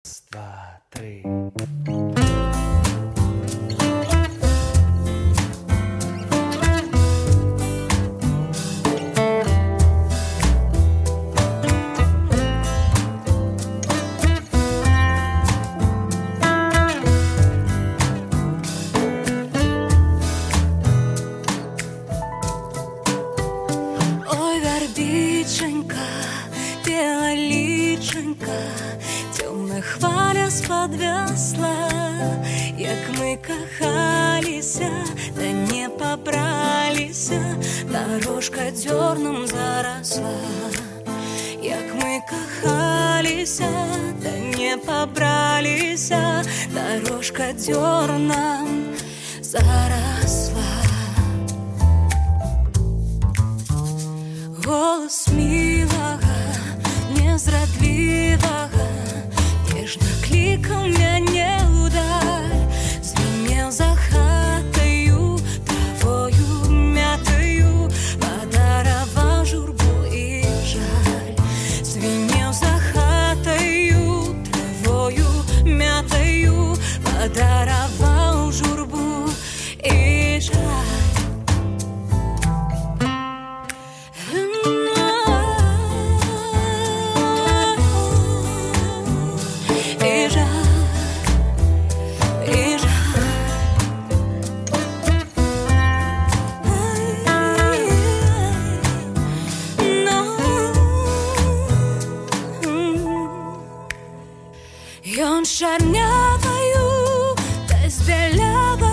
Два, три. Ой, вербиченька, белоличенька, темна хваля сподвесла, як ми кохалися, да не побралися, дорожка дерном заросла. Як ми кохалися, да не побралися, дорожка дерном заросла. Голос милого, незрадливого, нежно кликал мяне ўдаль, звенел за хатою, травою мятою, подаровал журбу и жаль. Звенел за хатою, травою мятою, подаровал журбу и жаль. Ён шарняваю, без беляваю